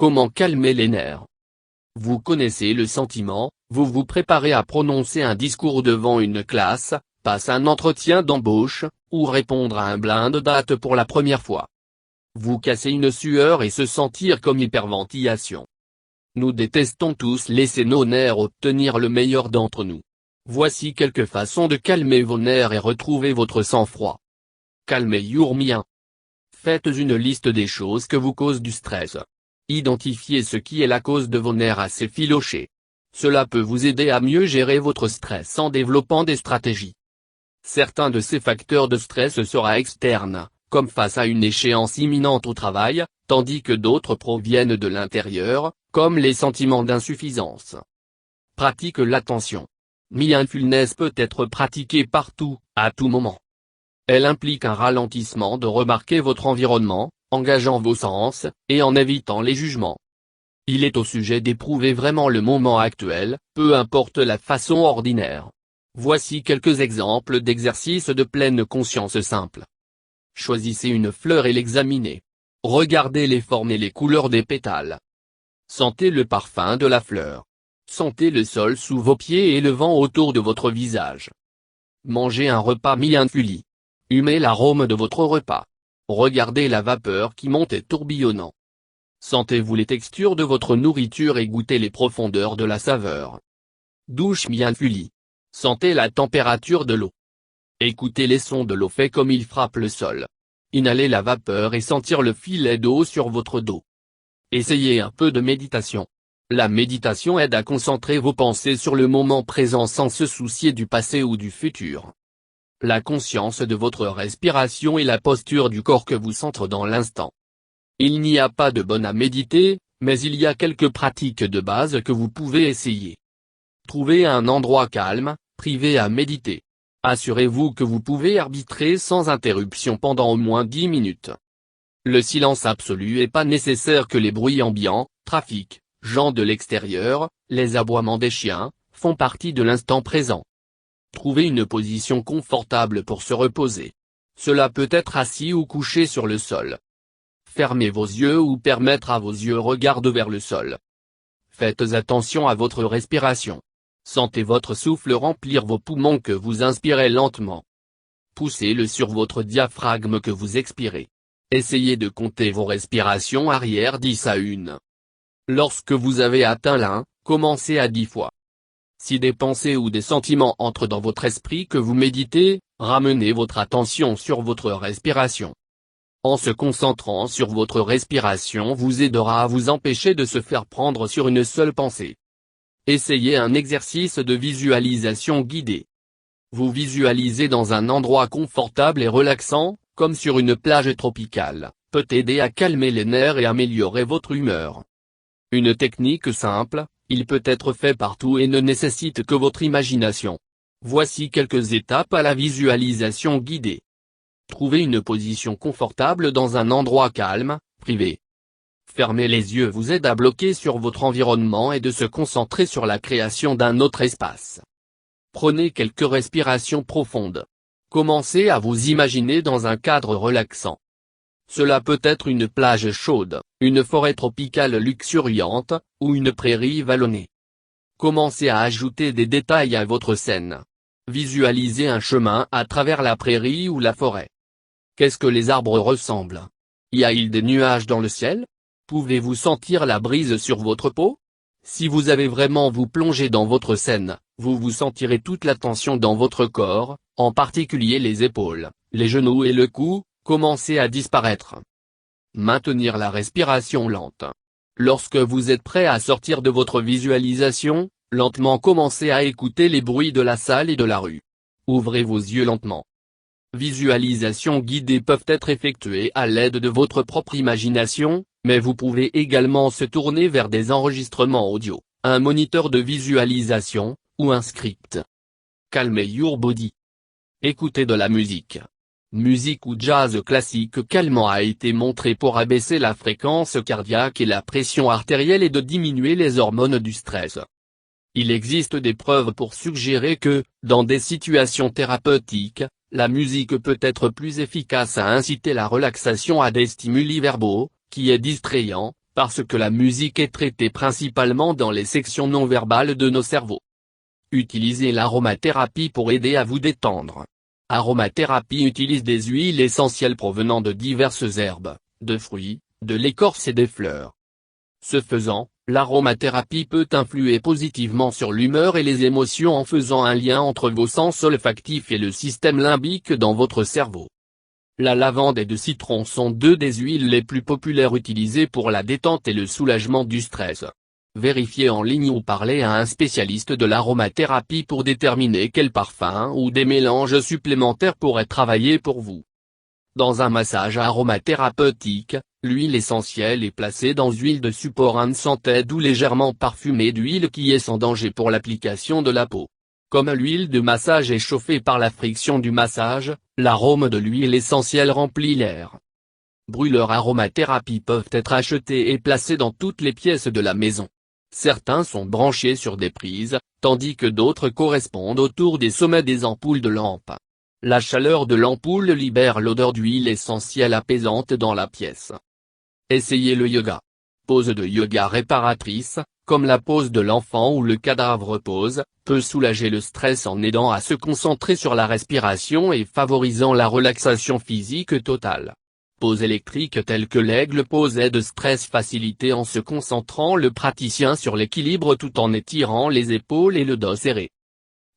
Comment calmer les nerfs? Vous connaissez le sentiment, vous vous préparez à prononcer un discours devant une classe, passer un entretien d'embauche, ou répondre à un blind date pour la première fois. Vous cassez une sueur et se sentir comme hyperventilation. Nous détestons tous laisser nos nerfs obtenir le meilleur d'entre nous. Voici quelques façons de calmer vos nerfs et retrouver votre sang-froid. Calmez your mind. Faites une liste des choses que vous causent du stress. Identifiez ce qui est la cause de vos nerfs assez filochés. Cela peut vous aider à mieux gérer votre stress en développant des stratégies. Certains de ces facteurs de stress sera externes, comme face à une échéance imminente au travail, tandis que d'autres proviennent de l'intérieur, comme les sentiments d'insuffisance. Pratique l'attention. Mindfulness peut être pratiquée partout, à tout moment. Elle implique un ralentissement de remarquer votre environnement, engageant vos sens, et en évitant les jugements. Il est au sujet d'éprouver vraiment le moment actuel, peu importe la façon ordinaire. Voici quelques exemples d'exercices de pleine conscience simples. Choisissez une fleur et l'examinez. Regardez les formes et les couleurs des pétales. Sentez le parfum de la fleur. Sentez le sol sous vos pieds et le vent autour de votre visage. Mangez un repas mindful. Humez l'arôme de votre repas. Regardez la vapeur qui monte et tourbillonnant. Sentez-vous les textures de votre nourriture et goûtez les profondeurs de la saveur. Douche mindful. Sentez la température de l'eau. Écoutez les sons de l'eau fait comme il frappe le sol. Inhalez la vapeur et sentir le filet d'eau sur votre dos. Essayez un peu de méditation. La méditation aide à concentrer vos pensées sur le moment présent sans se soucier du passé ou du futur. La conscience de votre respiration et la posture du corps que vous centre dans l'instant. Il n'y a pas de bonne à méditer, mais il y a quelques pratiques de base que vous pouvez essayer. Trouvez un endroit calme, privé à méditer. Assurez-vous que vous pouvez arbitrer sans interruption pendant au moins 10 minutes. Le silence absolu est pas nécessaire que les bruits ambiants, trafic, gens de l'extérieur, les aboiements des chiens, font partie de l'instant présent. Trouvez une position confortable pour se reposer. Cela peut être assis ou couché sur le sol. Fermez vos yeux ou permettre à vos yeux regarder vers le sol. Faites attention à votre respiration. Sentez votre souffle remplir vos poumons que vous inspirez lentement. Poussez-le sur votre diaphragme que vous expirez. Essayez de compter vos respirations arrière 10 à 1. Lorsque vous avez atteint l'1, commencez à 10 fois. Si des pensées ou des sentiments entrent dans votre esprit que vous méditez, ramenez votre attention sur votre respiration. En se concentrant sur votre respiration vous aidera à vous empêcher de se faire prendre sur une seule pensée. Essayez un exercice de visualisation guidée. Vous visualisez dans un endroit confortable et relaxant, comme sur une plage tropicale, peut aider à calmer les nerfs et améliorer votre humeur. Une technique simple, il peut être fait partout et ne nécessite que votre imagination. Voici quelques étapes à la visualisation guidée. Trouvez une position confortable dans un endroit calme, privé. Fermer les yeux vous aide à bloquer sur votre environnement et de se concentrer sur la création d'un autre espace. Prenez quelques respirations profondes. Commencez à vous imaginer dans un cadre relaxant. Cela peut être une plage chaude, une forêt tropicale luxuriante, ou une prairie vallonnée. Commencez à ajouter des détails à votre scène. Visualisez un chemin à travers la prairie ou la forêt. Qu'est-ce que les arbres ressemblent? Y a-t-il des nuages dans le ciel? Pouvez-vous sentir la brise sur votre peau? Si vous avez vraiment vous plonger dans votre scène, vous vous sentirez toute la tension dans votre corps, en particulier les épaules, les genoux et le cou, commencer à disparaître. Maintenir la respiration lente. Lorsque vous êtes prêt à sortir de votre visualisation, lentement commencez à écouter les bruits de la salle et de la rue. Ouvrez vos yeux lentement. Visualisations guidées peuvent être effectuées à l'aide de votre propre imagination, mais vous pouvez également se tourner vers des enregistrements audio, un moniteur de visualisation, ou un script. Calmez your body. Écoutez de la musique. Musique ou jazz classique calmant a été montré pour abaisser la fréquence cardiaque et la pression artérielle et de diminuer les hormones du stress. Il existe des preuves pour suggérer que, dans des situations thérapeutiques, la musique peut être plus efficace à inciter la relaxation à des stimuli verbaux, qui est distrayant, Parce que la musique est traitée principalement dans les sections non verbales de nos cerveaux. Utilisez l'aromathérapie pour aider à vous détendre. Aromathérapie utilise des huiles essentielles provenant de diverses herbes, de fruits, de l'écorce et des fleurs. Ce faisant, l'aromathérapie peut influer positivement sur l'humeur et les émotions en faisant un lien entre vos sens olfactifs et le système limbique dans votre cerveau. La lavande et le citron sont deux des huiles les plus populaires utilisées pour la détente et le soulagement du stress. Vérifiez en ligne ou parlez à un spécialiste de l'aromathérapie pour déterminer quel parfum ou des mélanges supplémentaires pourraient travailler pour vous. Dans un massage aromathérapeutique, l'huile essentielle est placée dans huile de support unscented ou légèrement parfumée d'huile qui est sans danger pour l'application de la peau. Comme l'huile de massage est chauffée par la friction du massage, l'arôme de l'huile essentielle remplit l'air. Brûleurs aromathérapie peuvent être achetés et placés dans toutes les pièces de la maison. Certains sont branchés sur des prises, tandis que d'autres correspondent autour des sommets des ampoules de lampe. La chaleur de l'ampoule libère l'odeur d'huile essentielle apaisante dans la pièce. Essayez le yoga. Pose de yoga réparatrice, comme la pose de l'enfant ou le cadavre pose, peut soulager le stress en aidant à se concentrer sur la respiration et favorisant la relaxation physique totale. Pose électrique telle que l'aigle pose aide stress facilité en se concentrant le praticien sur l'équilibre tout en étirant les épaules et le dos serré.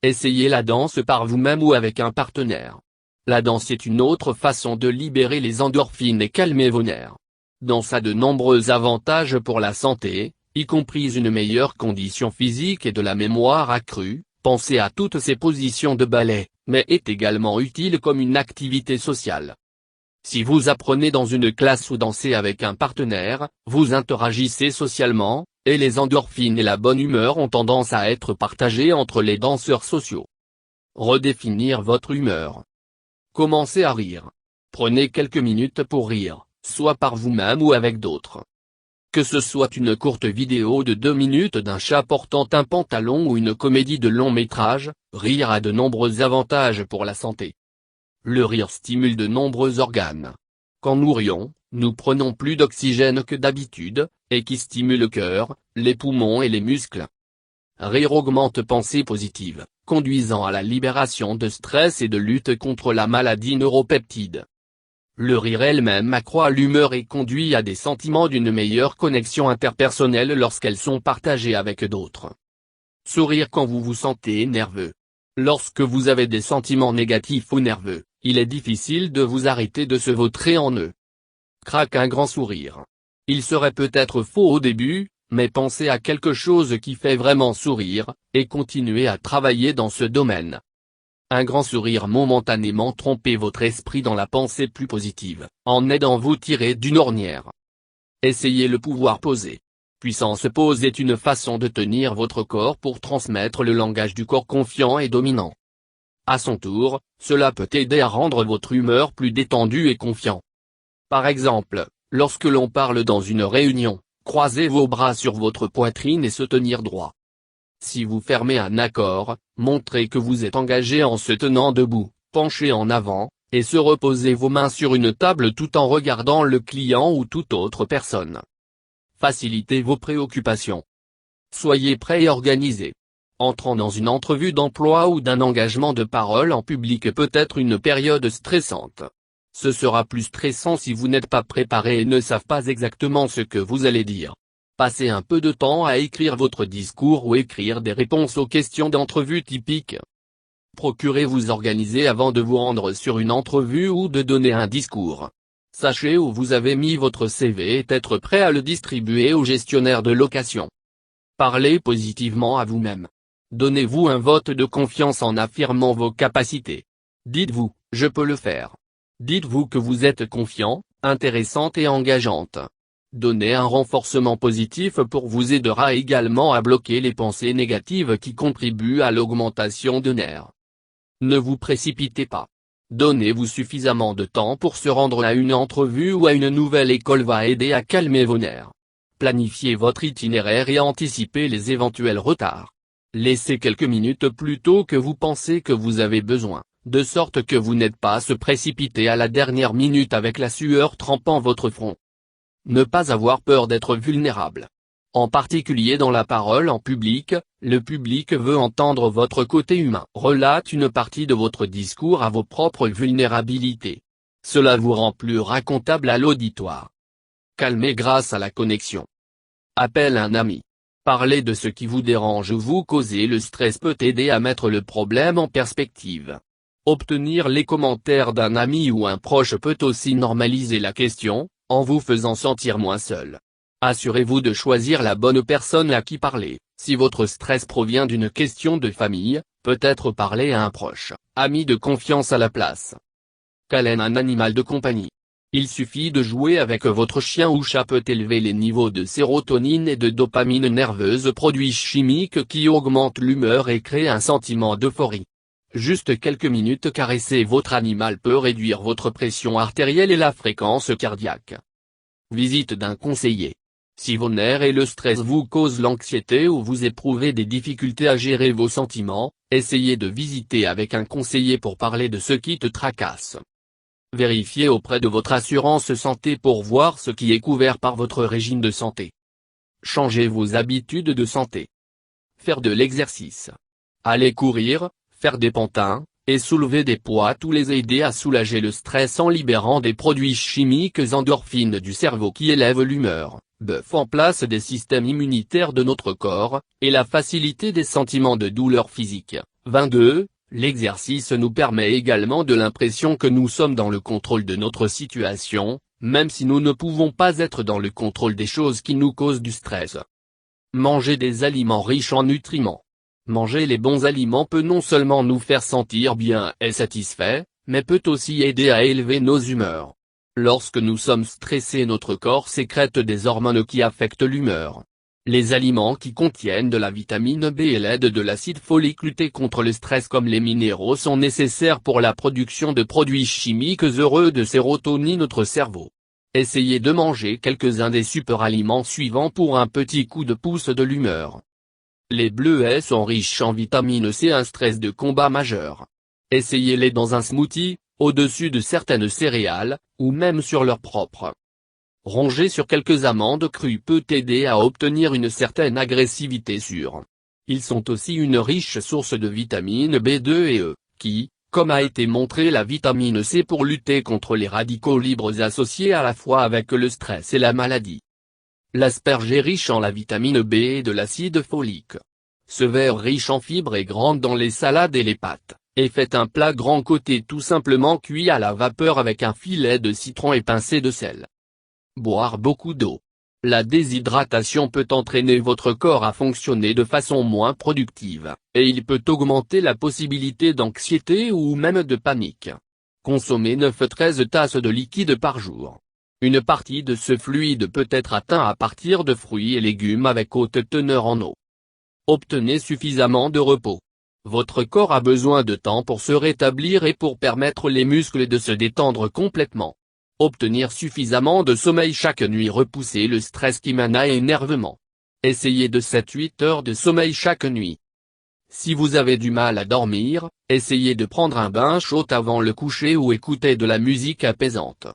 Essayez la danse par vous-même ou avec un partenaire. La danse est une autre façon de libérer les endorphines et calmer vos nerfs. Danse a de nombreux avantages pour la santé, y compris une meilleure condition physique et de la mémoire accrue. Pensez à toutes ces positions de ballet, mais est également utile comme une activité sociale. Si vous apprenez dans une classe ou dansez avec un partenaire, vous interagissez socialement, et les endorphines et la bonne humeur ont tendance à être partagées entre les danseurs sociaux. Redéfinir votre humeur. Commencez à rire. Prenez quelques minutes pour rire, soit par vous-même ou avec d'autres. Que ce soit une courte vidéo de 2 minutes d'un chat portant un pantalon ou une comédie de long métrage, rire a de nombreux avantages pour la santé. Le rire stimule de nombreux organes. Quand nous rions, nous prenons plus d'oxygène que d'habitude, et qui stimule le cœur, les poumons et les muscles. Rire augmente pensée positive, conduisant à la libération de stress et de lutte contre la maladie neuropeptide. Le rire elle-même accroît l'humeur et conduit à des sentiments d'une meilleure connexion interpersonnelle lorsqu'elles sont partagées avec d'autres. Sourire quand vous vous sentez nerveux. Lorsque vous avez des sentiments négatifs ou nerveux, il est difficile de vous arrêter de se vautrer en eux. Craque un grand sourire. Il serait peut-être faux au début, mais pensez à quelque chose qui fait vraiment sourire, et continuez à travailler dans ce domaine. Un grand sourire momentanément trompez votre esprit dans la pensée plus positive, en aidant vous tirer d'une ornière. Essayez le pouvoir posé. Puissance pose est une façon de tenir votre corps pour transmettre le langage du corps confiant et dominant. À son tour, cela peut aider à rendre votre humeur plus détendue et confiant. Par exemple, lorsque l'on parle dans une réunion, croisez vos bras sur votre poitrine et se tenir droit. Si vous fermez un accord, montrez que vous êtes engagé en se tenant debout, penchez en avant, et se reposez vos mains sur une table tout en regardant le client ou toute autre personne. Facilitez vos préoccupations. Soyez prêt et organisé. Entrant dans une entrevue d'emploi ou d'un engagement de parole en public peut être une période stressante. Ce sera plus stressant si vous n'êtes pas préparé et ne savez pas exactement ce que vous allez dire. Passez un peu de temps à écrire votre discours ou écrire des réponses aux questions d'entrevue typiques. Procurez-vous organiser avant de vous rendre sur une entrevue ou de donner un discours. Sachez où vous avez mis votre CV et être prêt à le distribuer au gestionnaire de location. Parlez positivement à vous-même. Donnez-vous un vote de confiance en affirmant vos capacités. Dites-vous, je peux le faire. Dites-vous que vous êtes confiant, intéressante et engageante. Donnez un renforcement positif pour vous aidera également à bloquer les pensées négatives qui contribuent à l'augmentation de nerfs. Ne vous précipitez pas. Donnez-vous suffisamment de temps pour se rendre à une entrevue ou à une nouvelle école va aider à calmer vos nerfs. Planifiez votre itinéraire et anticipez les éventuels retards. Laissez quelques minutes plus tôt que vous pensez que vous avez besoin, de sorte que vous n'êtes pas à se précipiter à la dernière minute avec la sueur trempant votre front. Ne pas avoir peur d'être vulnérable. En particulier dans la parole en public, le public veut entendre votre côté humain. Relate une partie de votre discours à vos propres vulnérabilités. Cela vous rend plus racontable à l'auditoire. Calmer grâce à la connexion. Appelle un ami. Parler de ce qui vous dérange ou vous causer le stress peut aider à mettre le problème en perspective. Obtenir les commentaires d'un ami ou un proche peut aussi normaliser la question, en vous faisant sentir moins seul. Assurez-vous de choisir la bonne personne à qui parler. Si votre stress provient d'une question de famille, peut-être parler à un proche, ami de confiance à la place. Câlin un animal de compagnie. Il suffit de jouer avec votre chien ou chat peut élever les niveaux de sérotonine et de dopamine nerveuse, produits chimiques qui augmentent l'humeur et créent un sentiment d'euphorie. Juste quelques minutes caresser votre animal peut réduire votre pression artérielle et la fréquence cardiaque. Visite d'un conseiller. Si vos nerfs et le stress vous causent l'anxiété ou vous éprouvez des difficultés à gérer vos sentiments, essayez de visiter avec un conseiller pour parler de ce qui te tracasse. Vérifiez auprès de votre assurance santé pour voir ce qui est couvert par votre régime de santé. Changez vos habitudes de santé. Faire de l'exercice. Aller courir, faire des pantins, et soulever des poids tous les aider à soulager le stress en libérant des produits chimiques endorphines du cerveau qui élèvent l'humeur, buffent en place des systèmes immunitaires de notre corps, et la facilité des sentiments de douleur physique. 22. L'exercice nous permet également de l'impression que nous sommes dans le contrôle de notre situation, même si nous ne pouvons pas être dans le contrôle des choses qui nous causent du stress. Manger des aliments riches en nutriments. Manger les bons aliments peut non seulement nous faire sentir bien et satisfaits, mais peut aussi aider à élever nos humeurs. Lorsque nous sommes stressés, notre corps sécrète des hormones qui affectent l'humeur. Les aliments qui contiennent de la vitamine B et l'aide de l'acide folique lutter contre le stress comme les minéraux sont nécessaires pour la production de produits chimiques heureux de sérotonine notre cerveau. Essayez de manger quelques-uns des super-aliments suivants pour un petit coup de pouce de l'humeur. Les bleuets sont riches en vitamine C, un stress de combat majeur. Essayez-les dans un smoothie, au-dessus de certaines céréales, ou même sur leur propre. Ronger sur quelques amandes crues peut aider à obtenir une certaine agressivité sûre. Ils sont aussi une riche source de vitamine B2 et E, qui, comme a été montré, la vitamine C pour lutter contre les radicaux libres associés à la fois avec le stress et la maladie. L'asperge est riche en la vitamine B et de l'acide folique. Ce verre riche en fibres est grand dans les salades et les pâtes, et fait un plat grand côté tout simplement cuit à la vapeur avec un filet de citron et pincée de sel. Boire beaucoup d'eau. La déshydratation peut entraîner votre corps à fonctionner de façon moins productive, et il peut augmenter la possibilité d'anxiété ou même de panique. Consommez 9-13 tasses de liquide par jour. Une partie de ce fluide peut être atteint à partir de fruits et légumes avec haute teneur en eau. Obtenez suffisamment de repos. Votre corps a besoin de temps pour se rétablir et pour permettre les muscles de se détendre complètement. Obtenir suffisamment de sommeil chaque nuit. Repousser le stress qui mène à énervement. Essayez de 7-8 heures de sommeil chaque nuit. Si vous avez du mal à dormir, essayez de prendre un bain chaud avant le coucher ou écoutez de la musique apaisante.